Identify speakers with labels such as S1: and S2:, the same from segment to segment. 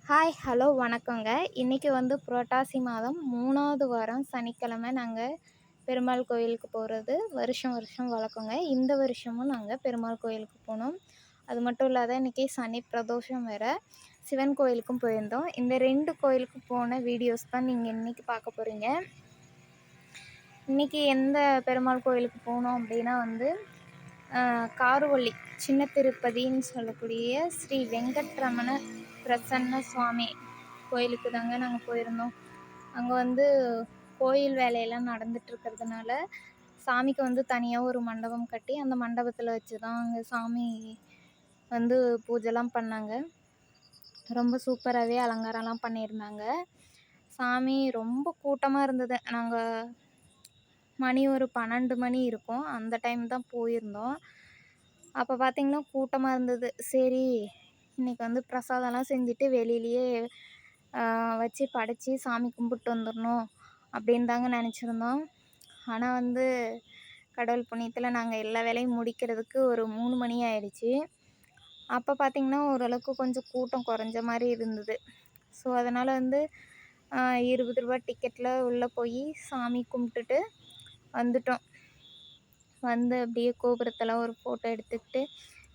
S1: Hi, hello, வணக்கங்க. இன்றைக்கி வந்து புரட்டாசி மாதம் 3வது வாரம் சனிக்கிழமை நாங்கள் பெருமாள் கோயிலுக்கு போகிறது வருஷம் வருஷம் வழக்கங்க. இந்த வருஷமும் நாங்கள் பெருமாள் கோயிலுக்கு போனோம். அது மட்டும் இல்லாத இன்றைக்கி சனி பிரதோஷம் வேறு, சிவன் கோயிலுக்கும் போயிருந்தோம். இந்த 2 கோயிலுக்கு போன வீடியோஸ் தான் நீங்கள் இன்றைக்கி பார்க்க போகிறீங்க. இன்றைக்கி எந்த பெருமாள் கோயிலுக்கு போனோம் அப்படின்னா வந்து காருவள்ளி சின்ன திருப்பதின்னு சொல்லக்கூடிய ஸ்ரீ வெங்கட்ரமண பிரசன்ன சுவாமி கோயிலுக்கு தாங்க நாங்கள் போயிருந்தோம். அங்கே வந்து கோயில் வேலையெல்லாம் நடந்துட்டுருக்கிறதுனால சாமிக்கு வந்து தனியாக ஒரு மண்டபம் கட்டி அந்த மண்டபத்தில் வச்சு தான் அங்கே சாமி வந்து பூஜைலாம் பண்ணாங்க. ரொம்ப சூப்பராகவே அலங்காரம்லாம் பண்ணியிருந்தாங்க. சாமி ரொம்ப கூட்டமாக இருந்தது. நாங்கள் மணி ஒரு 12 மணி இருக்கும், அந்த டைம் தான் போயிருந்தோம். அப்போ பார்த்திங்கன்னா கூட்டமாக இருந்தது. சரி, இன்றைக்கி வந்து பிரசாதம்லாம் செஞ்சுட்டு வெளியிலேயே வச்சு படைச்சி சாமி கும்பிட்டு வந்துடணும் அப்படின்னு தாங்க நினச்சிருந்தோம். ஆனால் வந்து கடவுள் புண்ணியத்தில் நாங்கள் எல்லா வேலையும் முடிக்கிறதுக்கு ஒரு 3 மணி ஆயிடுச்சு. அப்போ பார்த்திங்கன்னா ஓரளவுக்கு கொஞ்சம் கூட்டம் குறைஞ்ச மாதிரி இருந்தது. ஸோ அதனால் வந்து ரூ. 20 டிக்கெட்டில் உள்ளே போய் சாமி கும்பிட்டுட்டு வந்துட்டோம். வந்து அப்படியே கோபுரத்தெல்லாம் ஒரு ஃபோட்டோ எடுத்துக்கிட்டு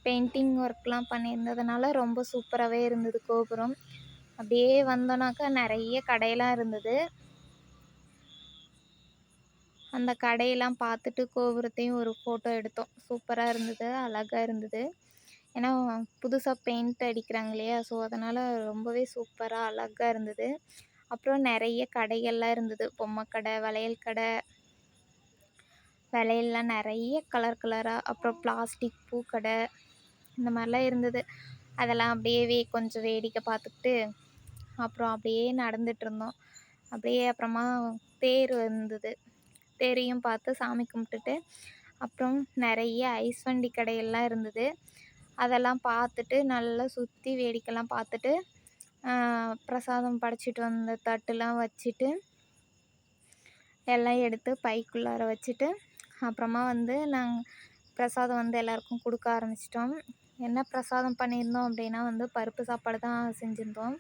S1: பெயிண்டிங் ஒர்க்லாம் பண்ணியிருந்ததுனால ரொம்ப சூப்பராகவே இருந்தது கோபுரம். அப்படியே வந்தோன்னாக்கா நிறைய கடையெல்லாம் இருந்தது. அந்த கடையெல்லாம் பார்த்துட்டு கோபுரத்தையும் ஒரு ஃபோட்டோ எடுத்தோம். சூப்பராக இருந்தது, அழகாக இருந்தது. ஏன்னா புதுசாக பெயிண்ட் அடிக்கிறாங்க இல்லையா, ஸோ அதனால் ரொம்பவே சூப்பராக அழகாக இருந்தது. அப்புறம் நிறைய கடைகள்லாம் இருந்தது. பொம்மை கடை, வளையல் கடை, வளையல்லாம் நிறைய கலர் கலராக, அப்புறம் பிளாஸ்டிக் பூக்கடை, இந்த மாதிரிலாம் இருந்தது. அதெல்லாம் அப்படியே கொஞ்சம் வேடிக்கை பார்த்துக்கிட்டு அப்புறம் அப்படியே நடந்துகிட்ருந்தோம். அப்படியே அப்புறமா தேர் வந்தது. தேரையும் பார்த்து சாமி கும்பிட்டுட்டு அப்புறம் நிறைய ஐஸ் வண்டி கடையெல்லாம் இருந்தது. அதெல்லாம் பார்த்துட்டு நல்லா சுற்றி வேடிக்கைலாம் பார்த்துட்டு பிரசாதம் படைச்சிட்டு வந்த தட்டுலாம் வச்சுட்டு எல்லாம் எடுத்து பைக்குள்ளார வச்சுட்டு அப்புறமா வந்து நாங்கள் பிரசாதம் வந்து எல்லாருக்கும் கொடுக்க ஆரம்பிச்சிட்டோம். என்ன பிரசாதம் பண்ணியிருந்தோம் அப்படின்னா வந்து பருப்பு சாப்பாடு தான் செஞ்சுருந்தோம்.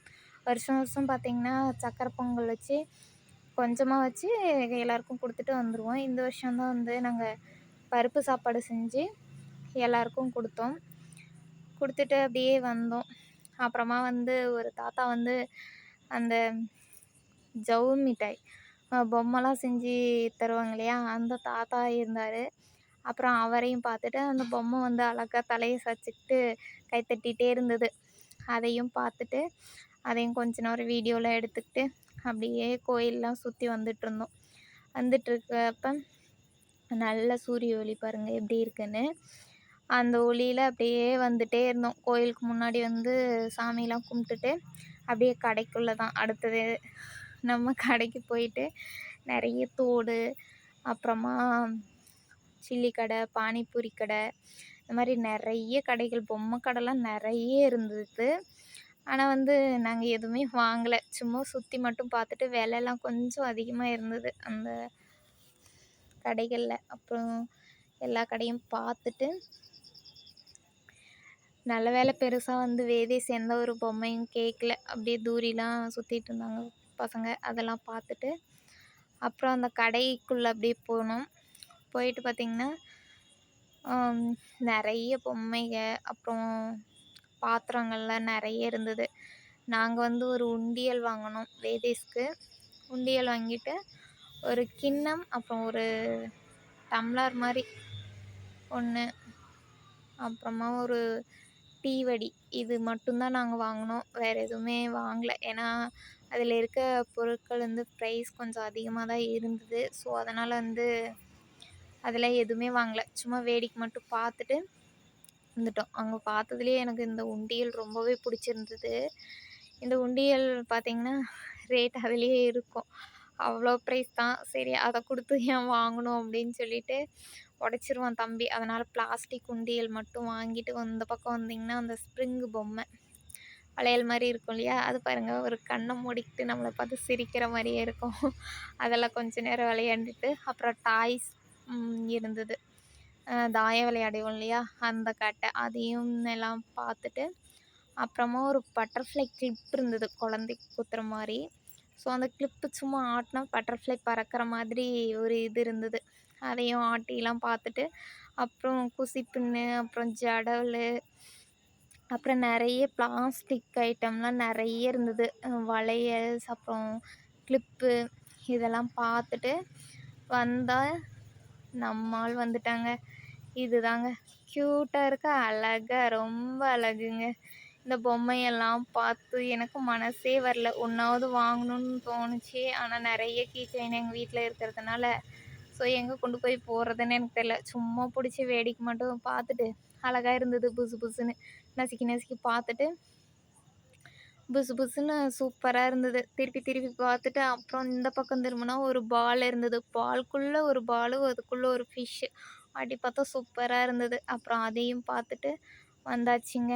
S1: வருஷம் வருஷம் பார்த்திங்கன்னா சக்கரை பொங்கல் வச்சு கொஞ்சமாக வச்சு எல்லாருக்கும் கொடுத்துட்டு வந்துடுவோம். இந்த வருஷம்தான் வந்து நாங்கள் பருப்பு சாப்பாடு செஞ்சு எல்லாருக்கும் கொடுத்தோம். கொடுத்துட்டு அப்படியே வந்தோம். அப்புறமா வந்து ஒரு தாத்தா வந்து அந்த ஜவ்வு மிட்டாய் பொம்மைலாம் செஞ்சு தருவாங்க இல்லையா, அந்த தாத்தா இருந்தார். அப்புறம் அவரையும் பார்த்துட்டு அந்த பொம்மை வந்து அழகா தலையை சாய்ச்சிக்கிட்டு கை தட்டிகிட்டே இருந்தது. அதையும் பார்த்துட்டு அதையும் கொஞ்ச நேரம் வீடியோலாம் எடுத்துக்கிட்டு அப்படியே கோயிலெலாம் சுற்றி வந்துட்டுருந்தோம். வந்துட்டுருக்கப்ப நல்ல சூரிய ஒளி பாருங்கள் எப்படி இருக்குன்னு. அந்த ஒளியில் அப்படியே வந்துகிட்டே இருந்தோம். கோயிலுக்கு முன்னாடி வந்து சாமிலாம் கும்பிட்டுட்டு அப்படியே கடைக்குள்ளே தான் அடுத்தது. நம்ம கடைக்கு போயிட்டு நிறைய தோடு, அப்புறமா சில்லி கடை, பானிபூரி கடை, இந்த மாதிரி நிறைய கடைகள், பொம்மை கடைலாம் நிறைய இருந்தது. ஆனால் வந்து நாங்கள் எதுவுமே வாங்கலை. சும்மா சுற்றி மட்டும் பார்த்துட்டு விலைலாம் கொஞ்சம் அதிகமாக இருந்தது அந்த கடைகளில். அப்புறம் எல்லா கடையும் பார்த்துட்டு நல்ல வேலை பெருசாக வந்து வேதேஸ் எந்த ஒரு பொம்மையும் கேட்கல. அப்படியே தூரிலாம் சுற்றிட்டு இருந்தாங்க பசங்க. அதெல்லாம் பார்த்துட்டு அப்புறம் அந்த கடைக்குள்ளே அப்படியே போனோம். போயிட்டு பார்த்திங்கன்னா நிறைய பொம்மைங்க, அப்புறம் பாத்திரங்கள்லாம் நிறைய இருந்தது. நாங்கள் வந்து ஒரு உண்டியல் வாங்கினோம் வேதேஸ்க்கு. உண்டியல் வாங்கிட்டு ஒரு கிண்ணம், அப்புறம் ஒரு டம்ளர் மாதிரி ஒன்று, அப்புறமா ஒரு டீ வடி, இது மட்டும்தான் நாங்கள் வாங்கினோம். வேறு எதுவுமே வாங்கலை. ஏன்னா அதில் இருக்க பொருட்கள் வந்து ப்ரைஸ் கொஞ்சம் அதிகமாக தான் இருந்தது. ஸோ அதனால் வந்து அதில் எதுவுமே வாங்கலை. சும்மா வேடிக்கை மட்டும் பார்த்துட்டு வந்துட்டோம். அங்கே பார்த்ததுலேயே எனக்கு இந்த உண்டியல் ரொம்பவே பிடிச்சிருந்தது. இந்த உண்டியல் பார்த்திங்கன்னா ரேட் அதிலேயே இருக்கும், அவ்வளோ ப்ரைஸ் தான். சரி, அதை கொடுத்து ஏன் வாங்கணும் அப்படின்னு சொல்லிட்டு உடச்சிருவான் தம்பி. அதனால் பிளாஸ்டிக் உண்டியல் மட்டும் வாங்கிட்டு இந்த பக்கம் வந்திங்கன்னா அந்த ஸ்ப்ரிங்கு பொம்மை வளையல் மாதிரி இருக்கும் இல்லையா, அது பாருங்கள் ஒரு கண்ணை மூடிக்கிட்டு நம்மளை பார்த்து சிரிக்கிற மாதிரியே இருக்கும். அதெல்லாம் கொஞ்சம் நேரம் விளையாண்டுட்டு அப்புறம் டாய்ஸ் இருந்தது. தாயம் விளையாடுவோம் இல்லையா, அந்த கட்டை, அதையும் எல்லாம் பார்த்துட்டு அப்புறமா ஒரு பட்டர்ஃப்ளை கிளிப் இருந்தது குழந்தைக்கு குத்துற மாதிரி. ஸோ அந்த கிளிப்பு சும்மா ஆட்டினா பட்டர்ஃப்ளை பறக்கிற மாதிரி ஒரு இது இருந்தது. அதையும் ஆட்டிலாம் பார்த்துட்டு, அப்புறம் குசி பின்னு, அப்புறம் ஜடல், அப்புறம் நிறைய பிளாஸ்டிக் ஐட்டம்லாம் நிறைய இருந்தது. வளையல்ஸ், அப்புறம் கிளிப்பு, இதெல்லாம் பார்த்துட்டு வந்தா நம்ம ஆள் வந்துட்டாங்க. இதுதாங்க க்யூட்டாக இருக்க, அழகா, ரொம்ப அழகுங்க. இந்த பொம்மையெல்லாம் பார்த்து எனக்கு மனசே வரல. ஒன்றாவது வாங்கணும்னு தோணுச்சு. ஆனால் நிறைய கீ செயின் எங்கள் வீட்டில் இருக்கிறதுனால, ஸோ எங்கே கொண்டு போய் போடுறதுன்னு எனக்கு தெரியல. சும்மா பிடிச்சி வேடிக்கை மட்டும் பார்த்துட்டு, அழகாக இருந்தது புசு புசுன்னு நசுக்கி நசுக்கி பார்த்துட்டு, புசு புசுன்னு சூப்பராக இருந்தது. திருப்பி திருப்பி பார்த்துட்டு, அப்புறம் இந்த பக்கம் திரும்பினா ஒரு பால் இருந்தது. பால்குள்ளே ஒரு பாலு, அதுக்குள்ளே ஒரு ஃபிஷ்ஷு. அப்படி பார்த்தா சூப்பராக இருந்தது. அப்புறம் அதையும் பார்த்துட்டு வந்தாச்சுங்க.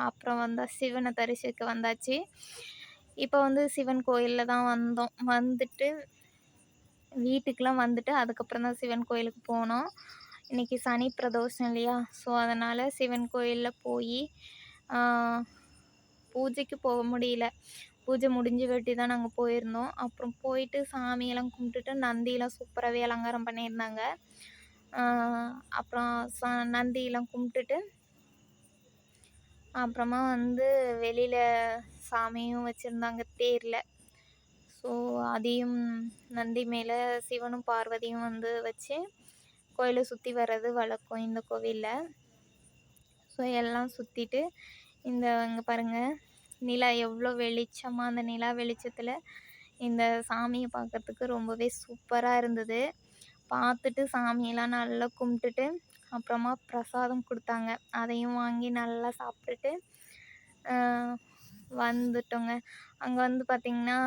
S1: அப்புறம் வந்தா சிவனை தரிசிக்க வந்தாச்சு. இப்போ வந்து சிவன் கோயிலில் தான் வந்தோம். வந்துட்டு வீட்டுக்கெலாம் வந்துட்டு அதுக்கப்புறம் தான் சிவன் கோயிலுக்கு போனோம். இன்றைக்கி சனி பிரதோஷம் இல்லையா? ஸோ அதனால் சிவன் கோயிலில் போய் பூஜைக்கு போக முடியல. பூஜை முடிஞ்சு வெட்டி தான் நாங்கள் போயிருந்தோம். அப்புறம் போயிட்டு சாமியெல்லாம் கும்பிட்டுட்டு நந்தியெல்லாம் சூப்பராகவே அலங்காரம் பண்ணியிருந்தாங்க. அப்புறம் நந்தியெல்லாம் கும்பிட்டுட்டு, அப்புறமா வந்து வெளியில் சாமியும் வச்சுருந்தாங்க தேரில். ஸோ அதையும் நந்தி மேலே சிவனும் பார்வதியும் வந்து வச்சு கோயிலை சுற்றி வர்றது வழக்கம் இந்த கோவிலில். ஸோ எல்லாம் சுற்றிட்டு இங்கே பாருங்கள், நிலா எவ்வளோ வெளிச்சமாக, அந்த நிலா வெளிச்சத்தில் இந்த சாமியை பார்க்குறதுக்கு ரொம்பவே சூப்பராக இருந்தது. பார்த்துட்டு சாமியெல்லாம் நல்லா கும்பிட்டுட்டு, அப்புறமா பிரசாதம் கொடுத்தாங்க. அதையும் வாங்கி நல்லா சாப்பிட்டுட்டு வந்துட்டோங்க. அங்கே வந்து பார்த்திங்கன்னா,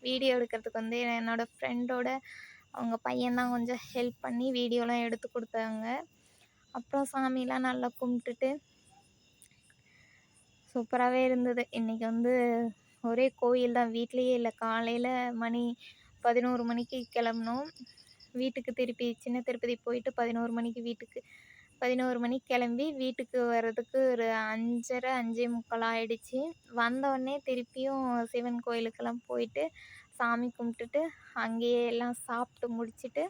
S1: வீடியோ எடுக்கிறதுக்கு வந்து என்னோடய ஃப்ரெண்டோட அவங்க பையன்தான் கொஞ்சம் ஹெல்ப் பண்ணி வீடியோலாம் எடுத்து கொடுத்தாங்க. அப்புறம் சாமிலாம் நல்லா கும்பிட்டுட்டு சூப்பராகவே இருந்தது. இன்றைக்கி வந்து ஒரே கோயில் தான், வீட்லேயே இல்லை. காலையில் மணி 11 மணிக்கு கிளம்புனோம். வீட்டுக்கு திருப்பி சின்ன திருப்பதி போயிட்டு 11 மணிக்கு 11 மணிக்கு கிளம்பி வீட்டுக்கு வர்றதுக்கு ஒரு 5:30 5:45 ஆகிடுச்சு. வந்தோடனே திருப்பியும் சிவன் கோயிலுக்கெல்லாம் போயிட்டு சாமி கும்பிட்டுட்டு அங்கேயே எல்லாம் சாப்பிட்டு முடிச்சுட்டு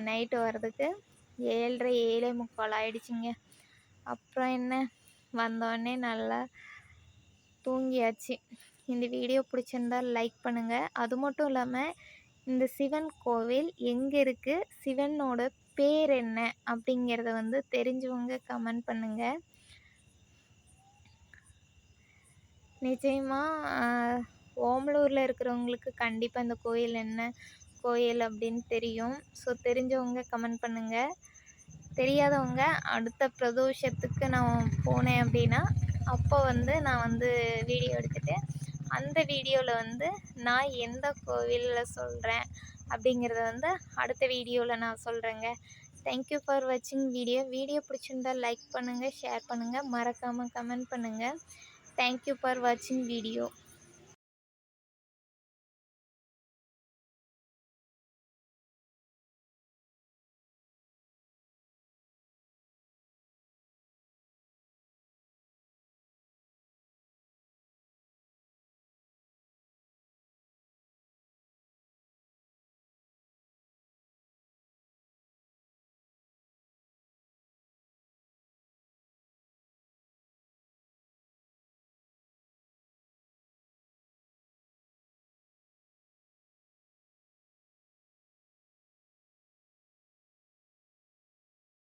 S1: நைட்டு வர்றதுக்கு 7:30 7:45 ஆகிடுச்சிங்க. அப்புறம் என்ன, வந்தோடனே நல்லா தூங்கியாச்சு. இந்த வீடியோ பிடிச்சிருந்தா லைக் பண்ணுங்கள். அது மட்டும் இல்லாமல் இந்த சிவன் கோவில் எங்கே இருக்குது, சிவனோட பேர் என்ன அப்படிங்கிறத வந்து தெரிஞ்சவங்க கமெண்ட் பண்ணுங்கள். நிச்சயமாக ஓமலூரில் இருக்கிறவங்களுக்கு கண்டிப்பாக இந்த கோயில் என்ன கோயில் அப்படின்னு தெரியும். ஸோ தெரிஞ்சவங்க கமெண்ட் பண்ணுங்கள். தெரியாதவங்க அடுத்த பிரதோஷத்துக்கு நான் போனேன் அப்படின்னா அப்போ வந்து நான் வந்து வீடியோ எடுத்துகிட்டு அந்த வீடியோவில் வந்து நான் எந்த கோவிலில் சொல்கிறேன் அப்படிங்கிறத வந்து அடுத்த வீடியோவில் நான் சொல்கிறேங்க. தேங்க்யூ ஃபார் வாட்சிங் வீடியோ பிடிச்சிருந்தால் லைக் பண்ணுங்கள், ஷேர் பண்ணுங்கள், மறக்காமல் கமெண்ட் பண்ணுங்கள். தேங்க்யூ ஃபார் வாட்சிங் வீடியோ.